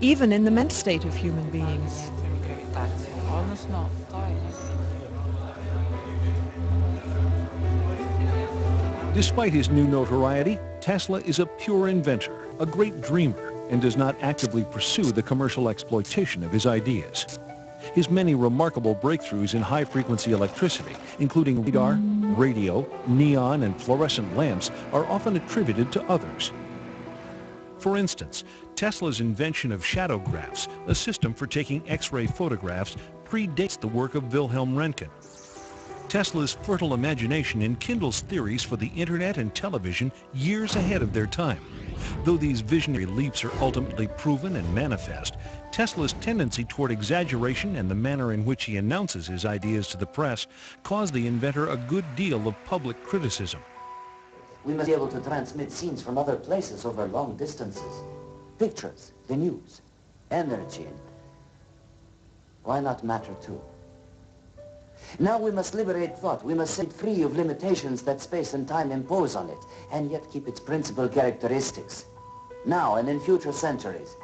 even in the mental state of human beings. Despite his new notoriety, Tesla is a pure inventor, a great dreamer, and does not actively pursue the commercial exploitation of his ideas. His many remarkable breakthroughs in high-frequency electricity, including radar, radio, neon, and fluorescent lamps, are often attributed to others. For instance, Tesla's invention of shadowgraphs, a system for taking X-ray photographs, predates the work of Wilhelm Röntgen. Tesla's fertile imagination enkindles theories for the internet and television years ahead of their time. Though these visionary leaps are ultimately proven and manifest, Tesla's tendency toward exaggeration and the manner in which he announces his ideas to the press caused the inventor a good deal of public criticism. We must be able to transmit scenes from other places over long distances. Pictures, the news, energy. Why not matter too? Now we must liberate thought. We must set it free of limitations that space and time impose on it, and yet keep its principal characteristics. Now and in future centuries.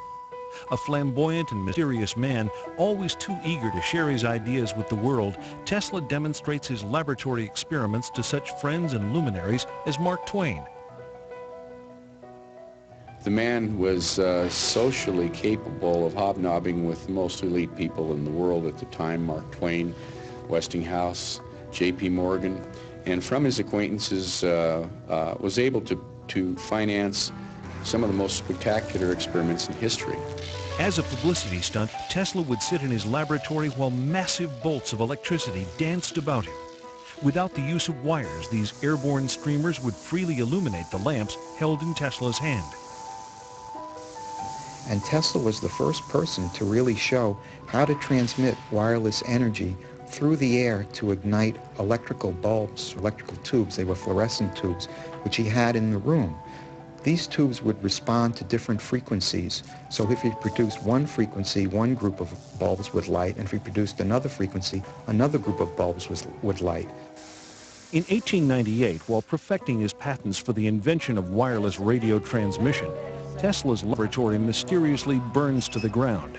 A flamboyant and mysterious man, always too eager to share his ideas with the world, Tesla demonstrates his laboratory experiments to such friends and luminaries as Mark Twain. The man was socially capable of hobnobbing with the most elite people in the world at the time, Mark Twain, Westinghouse, J.P. Morgan, and from his acquaintances was able to finance some of the most spectacular experiments in history. As a publicity stunt, Tesla would sit in his laboratory while massive bolts of electricity danced about him. Without the use of wires, these airborne streamers would freely illuminate the lamps held in Tesla's hand. And Tesla was the first person to really show how to transmit wireless energy through the air to ignite electrical bulbs, electrical tubes. They were fluorescent tubes, which he had in the room. These tubes would respond to different frequencies. So if he produced one frequency, one group of bulbs would light, and if he produced another frequency, another group of bulbs would light. In 1898, while perfecting his patents for the invention of wireless radio transmission, Tesla's laboratory mysteriously burns to the ground.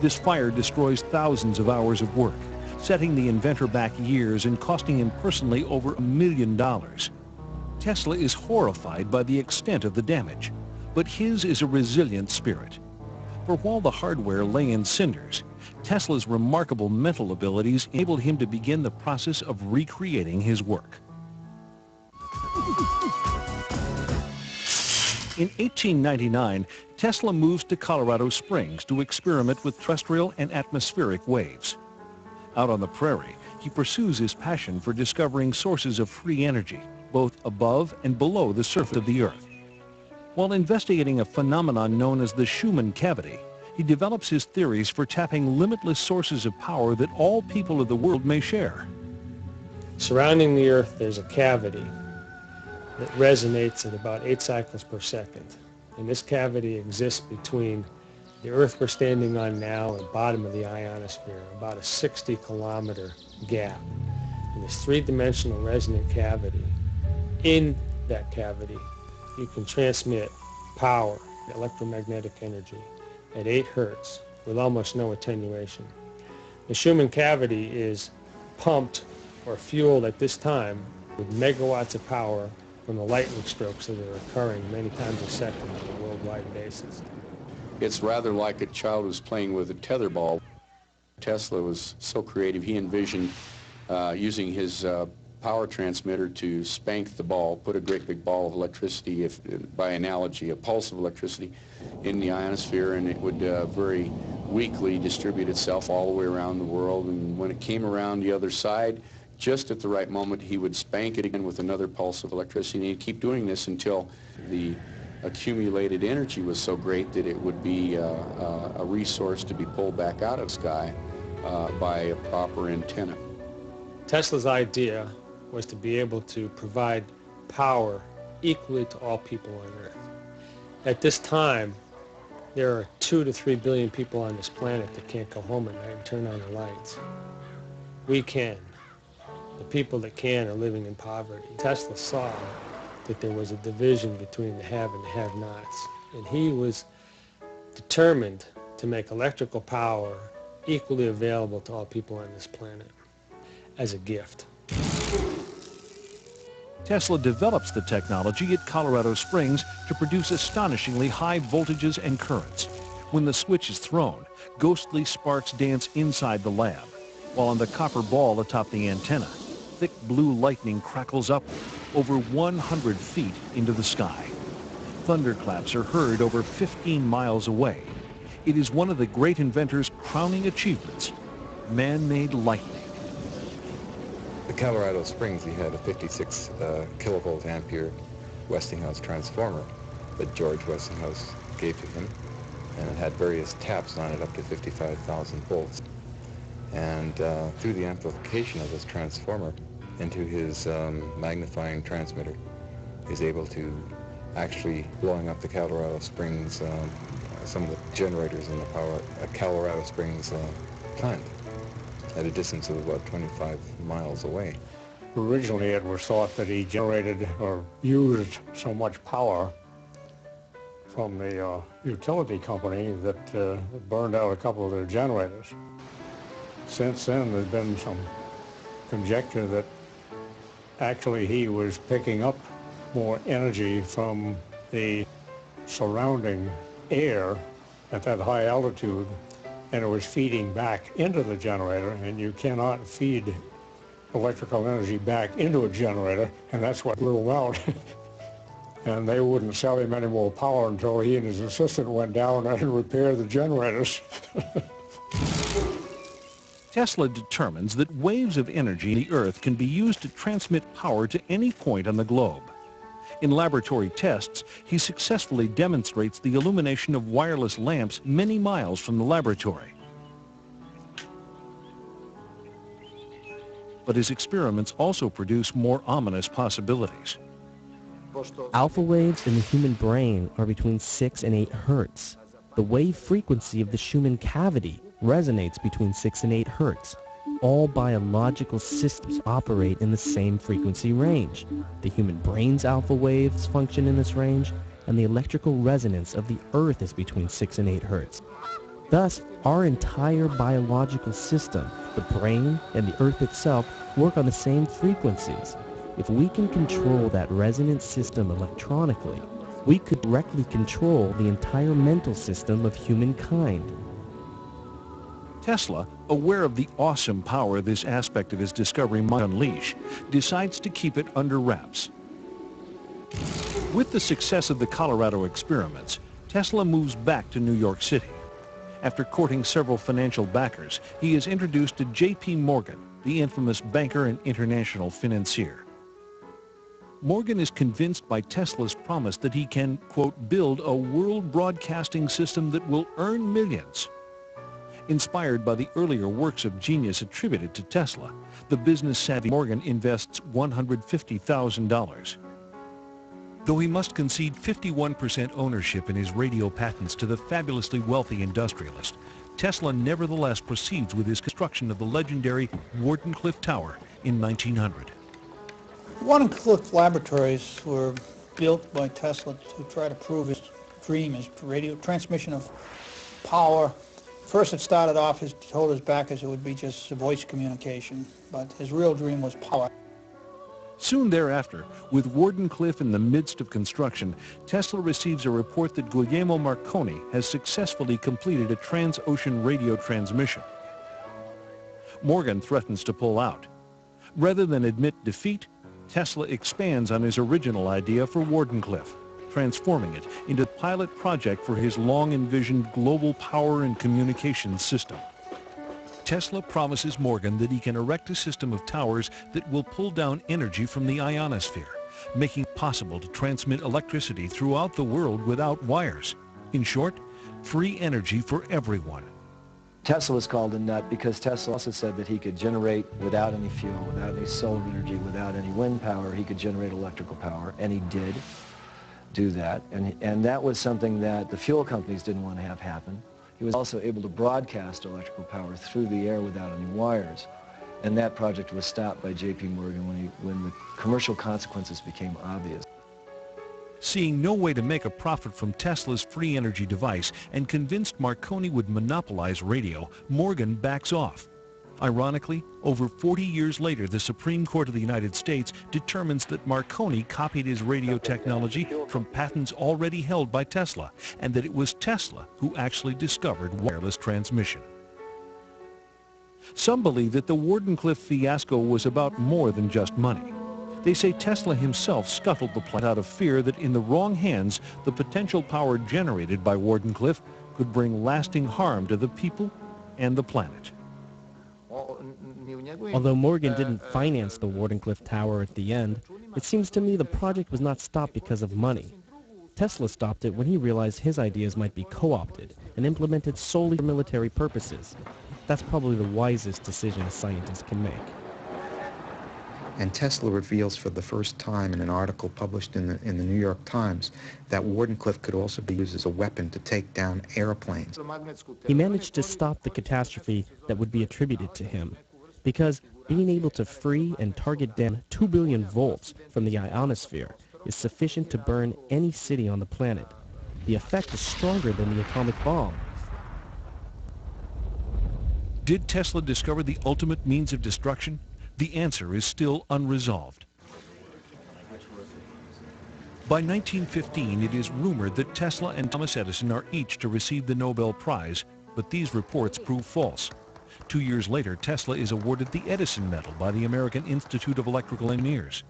This fire destroys thousands of hours of work, setting the inventor back years and costing him personally over $1 million. Tesla is horrified by the extent of the damage, but his is a resilient spirit. For while the hardware lay in cinders, Tesla's remarkable mental abilities enabled him to begin the process of recreating his work. In 1899, Tesla moves to Colorado Springs to experiment with terrestrial and atmospheric waves. Out on the prairie, he pursues his passion for discovering sources of free energy, both above and below the surface of the Earth. While investigating a phenomenon known as the Schumann cavity, he develops his theories for tapping limitless sources of power that all people of the world may share. Surrounding the Earth, there's a cavity that resonates at about 8 cycles per second. And this cavity exists between the Earth we're standing on now and the bottom of the ionosphere, about a 60-kilometer gap. In this three-dimensional resonant cavity, in that cavity, you can transmit power, electromagnetic energy, at 8 hertz with almost no attenuation. The Schumann cavity is pumped or fueled at this time with megawatts of power from the lightning strokes that are occurring many times a second on a worldwide basis. It's rather like a child was playing with a tetherball. Tesla was so creative, he envisioned using his power transmitter to spank the ball, put a great big ball of electricity, by analogy, a pulse of electricity in the ionosphere, and it would very weakly distribute itself all the way around the world. And when it came around the other side, just at the right moment, he would spank it again with another pulse of electricity, and he'd keep doing this until the accumulated energy was so great that it would be a resource to be pulled back out of the sky by a proper antenna. Tesla's idea was to be able to provide power equally to all people on Earth. At this time, there are 2 to 3 billion people on this planet that can't go home at night and turn on the lights. We can. The people that can are living in poverty. Tesla saw that there was a division between the have and the have-nots, and he was determined to make electrical power equally available to all people on this planet as a gift. Tesla develops the technology at Colorado Springs to produce astonishingly high voltages and currents. When the switch is thrown, ghostly sparks dance inside the lab, while on the copper ball atop the antenna, thick blue lightning crackles up over 100 feet into the sky. Thunderclaps are heard over 15 miles away. It is one of the great inventor's crowning achievements, man-made lightning. At Colorado Springs, he had a 56 kilovolt ampere Westinghouse transformer that George Westinghouse gave to him, and it had various taps on it up to 55,000 volts. And through the amplification of this transformer into his magnifying transmitter, he's able to actually blowing up the Colorado Springs, some of the generators in the power at Colorado Springs plant at a distance of about 25 miles away. Originally it was thought that he generated or used so much power from the utility company that burned out a couple of their generators. Since then there's been some conjecture that actually he was picking up more energy from the surrounding air at that high altitude, and it was feeding back into the generator, and you cannot feed electrical energy back into a generator, and that's what blew him out. And they wouldn't sell him any more power until he and his assistant went down and repaired the generators. Tesla determines that waves of energy in the Earth can be used to transmit power to any point on the globe. In laboratory tests, he successfully demonstrates the illumination of wireless lamps many miles from the laboratory. But his experiments also produce more ominous possibilities. Alpha waves in the human brain are between 6 and 8 hertz. The wave frequency of the Schumann cavity resonates between 6 and 8 hertz. All biological systems operate in the same frequency range. The human brain's alpha waves function in this range, and the electrical resonance of the Earth is between 6 and 8 hertz. Thus, our entire biological system, the brain and the Earth itself, work on the same frequencies. If we can control that resonance system electronically, we could directly control the entire mental system of humankind. Tesla, aware of the awesome power this aspect of his discovery might unleash, decides to keep it under wraps. With the success of the Colorado experiments, Tesla moves back to New York City. After courting several financial backers, he is introduced to J.P. Morgan, the infamous banker and international financier. Morgan is convinced by Tesla's promise that he can, quote, build a world broadcasting system that will earn millions. Inspired by the earlier works of genius attributed to Tesla, the business-savvy Morgan invests $150,000. Though he must concede 51% ownership in his radio patents to the fabulously wealthy industrialist, Tesla nevertheless proceeds with his construction of the legendary Wardenclyffe Tower in 1900. Wardenclyffe laboratories were built by Tesla to try to prove his dream, his radio transmission of power. First it started off, he told his backers it would be just voice communication, but his real dream was power. Soon thereafter, with Wardenclyffe in the midst of construction, Tesla receives a report that Guglielmo Marconi has successfully completed a trans-ocean radio transmission. Morgan threatens to pull out. Rather than admit defeat, Tesla expands on his original idea for Wardenclyffe, transforming it into a pilot project for his long-envisioned global power and communications system. Tesla promises Morgan that he can erect a system of towers that will pull down energy from the ionosphere, making it possible to transmit electricity throughout the world without wires. In short, free energy for everyone. Tesla was called a nut because Tesla also said that he could generate without any fuel, without any solar energy, without any wind power. He could generate electrical power, and he did do that. And that was something that the fuel companies didn't want to have happen. He was also able to broadcast electrical power through the air without any wires. And that project was stopped by J.P. Morgan when the commercial consequences became obvious. Seeing no way to make a profit from Tesla's free energy device and convinced Marconi would monopolize radio, Morgan backs off. Ironically, over 40 years later, the Supreme Court of the United States determines that Marconi copied his radio technology from patents already held by Tesla, and that it was Tesla who actually discovered wireless transmission. Some believe that the Wardenclyffe fiasco was about more than just money. They say Tesla himself scuttled the plant out of fear that in the wrong hands, the potential power generated by Wardenclyffe could bring lasting harm to the people and the planet. Although Morgan didn't finance the Wardenclyffe Tower at the end, it seems to me the project was not stopped because of money. Tesla stopped it when he realized his ideas might be co-opted and implemented solely for military purposes. That's probably the wisest decision a scientist can make. And Tesla reveals for the first time in an article published in the New York Times that Wardenclyffe could also be used as a weapon to take down airplanes. He managed to stop the catastrophe that would be attributed to him, because being able to free and target down 2 billion volts from the ionosphere is sufficient to burn any city on the planet. The effect is stronger than the atomic bomb. Did Tesla discover the ultimate means of destruction? The answer is still unresolved. By 1915, it is rumored that Tesla and Thomas Edison are each to receive the Nobel Prize, but these reports prove false. 2 years later, Tesla is awarded the Edison Medal by the American Institute of Electrical Engineers.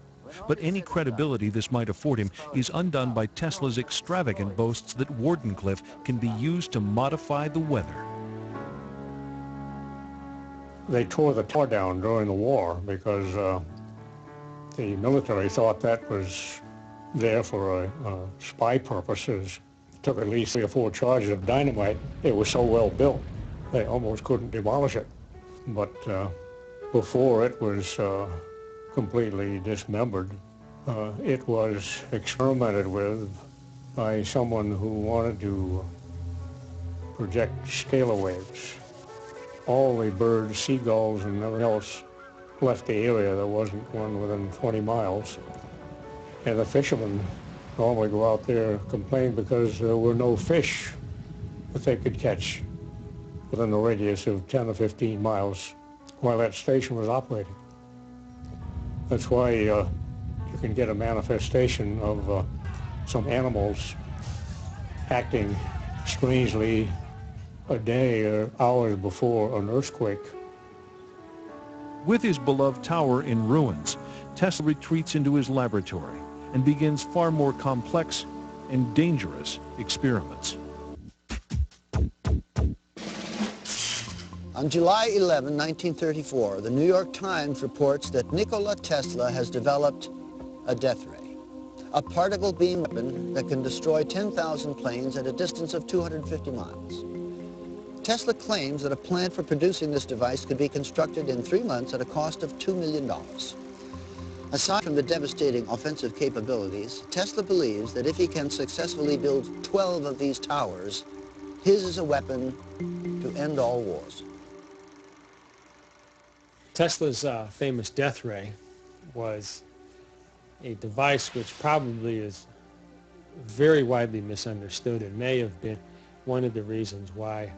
But any credibility this might afford him is undone by Tesla's extravagant boasts that Wardenclyffe can be used to modify the weather. They tore the tower down during the war because the military thought that was there for spy purposes. It took at least 3 or 4 charges of dynamite. It was so well built, they almost couldn't demolish it. But before it was completely dismembered, it was experimented with by someone who wanted to project scalar waves. All the birds, seagulls, and everything else left the area. There wasn't one within 20 miles. And the fishermen normally go out there and complain because there were no fish that they could catch within a radius of 10 or 15 miles while that station was operating. That's why you can get a manifestation of some animals acting strangely a day or hours before an earthquake. With his beloved tower in ruins, Tesla retreats into his laboratory and begins far more complex and dangerous experiments. On July 11, 1934, the New York Times reports that Nikola Tesla has developed a death ray, a particle beam weapon that can destroy 10,000 planes at a distance of 250 miles. Tesla claims that a plant for producing this device could be constructed in 3 months at a cost of $2 million. Aside from the devastating offensive capabilities, Tesla believes that if he can successfully build 12 of these towers, his is a weapon to end all wars. Tesla's famous death ray was a device which probably is very widely misunderstood and may have been one of the reasons why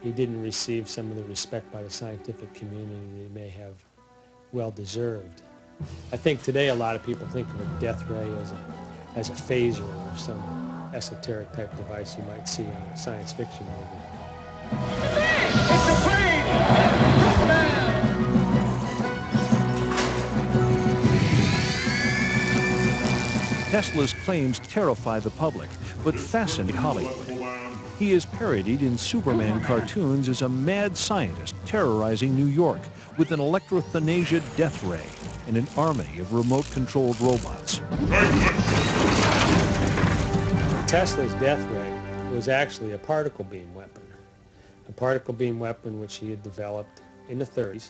he didn't receive some of the respect by the scientific community that he may have well deserved. I think today a lot of people think of a death ray as a phaser or some esoteric type device you might see on a science fiction movie. It's a plane! Tesla's claims terrify the public, but fascinate Hollywood. He is parodied in Superman cartoons as a mad scientist terrorizing New York with an electrothanasia death ray and an army of remote-controlled robots. Tesla's death ray was actually a particle beam weapon. A particle beam weapon which he had developed in the 30s.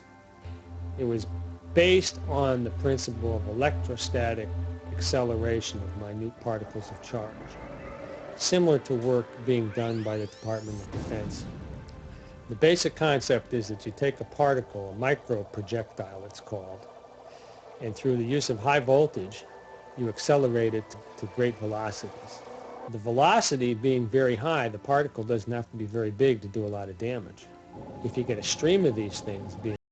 It was based on the principle of electrostatic acceleration of minute particles of charge, similar to work being done by the Department of Defense. The basic concept is that you take a particle, a micro projectile it's called, and through the use of high voltage, you accelerate it to great velocities. The velocity being very high, the particle doesn't have to be very big to do a lot of damage. If you get a stream of these things being